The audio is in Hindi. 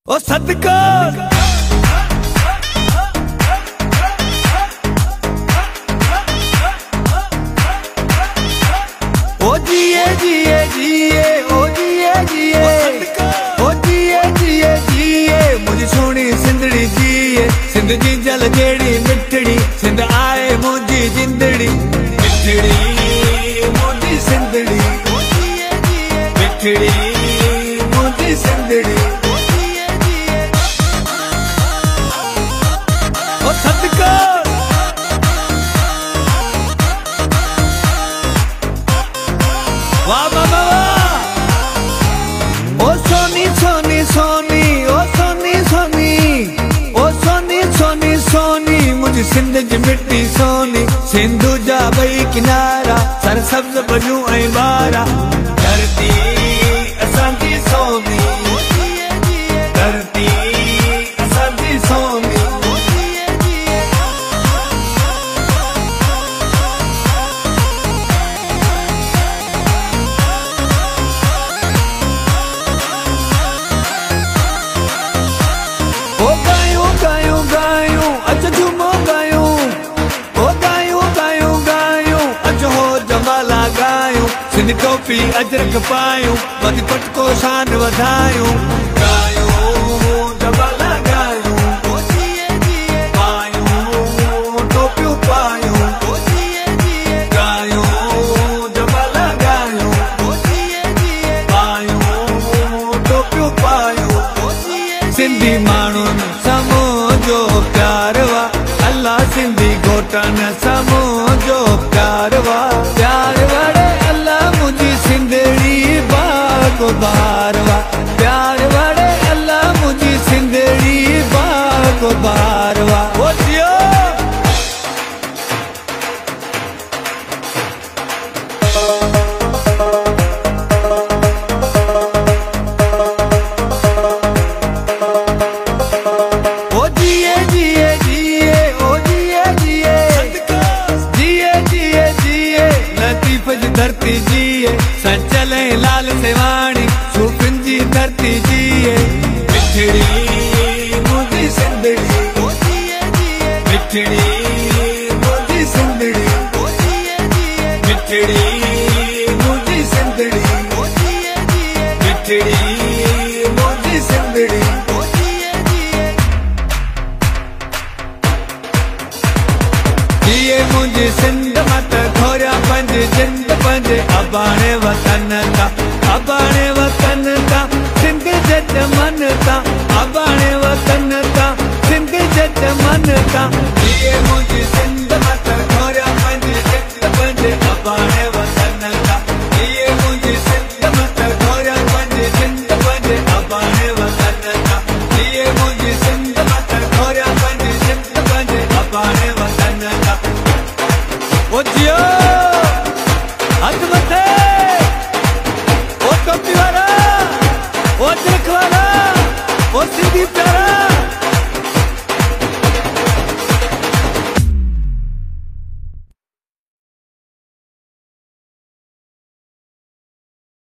ओ सदका ओ जिए जिए जिए ओ जिए जिए ओ जिए जिए जिए मुझे सोनी सिंधड़ी जिए सिंध जी जल जेड़ी मिठड़ी सिंध आए मुझी जिंदड़ी मिठड़ी मुझी सिंधड़ी मिठड़ी मुझी सिंधड़ी ओ सदका वाह वाह वाह ओ सोनी सोनी सोनी ओ सोनी सोनी ओ सोनी सोनी सोनी मुझे सिंध जी मिट्टी सोनी सिंधु जा बई किनारा सर सब्ज बजू ऐं बारा धरती असांजी सोनी धरती असांजी सोनी सिंध टोपी अजरक पायूं वधी पटको शान वधायूं गायूं जमाला गायूं पायूं टोपियूं पायूं गायूं जमाला गायूं पायूं टोपियूं पायूं सिंधी माण्हुनि समूह जो प्यार वा अल्लाह सिंधी घोटनि समूह जो प्यार वा प्यार वड़े मुझी सिंधड़ी बागो बारवा प्यार वड़े अल्लाह मुझी सिंधड़ी बागो बारवा ओ जियो ओ जिए जिए जिए ओ जिए जिए जिए जिए जिए लतीफ जी धरती जिए संचले लाल सेवाणी सूफिन जी धरती जिए मिठड़ी मुझी सिंधड़ी मिठड़ी मुझी सिंधड़ी मिठड़ी मुझी सिंधड़ी मिठड़ी मुझी सिंधड़ी जिए मुझी सिंध मत खोरिया पंज जिंद पंज अबाणे वतन ता अबाणे वतन ता सिंध जट मन ता अबाणे वतन ता सिंध जट मन ता जिए मुझी सिंध मत खोरिया पंज जिंद पंज अबाणे वतन ता जिए मुझी सिंध मत खोरिया पंज जिंद पंज अबाणे वतन ता जिए मुझी सिंध मत खोरिया पंज जिंद पंज अबाणे वतन ता ओ जियो हाथ मथे ओ टोपी वाला ओ अजरक वाला ओ सिंधी प्यारा।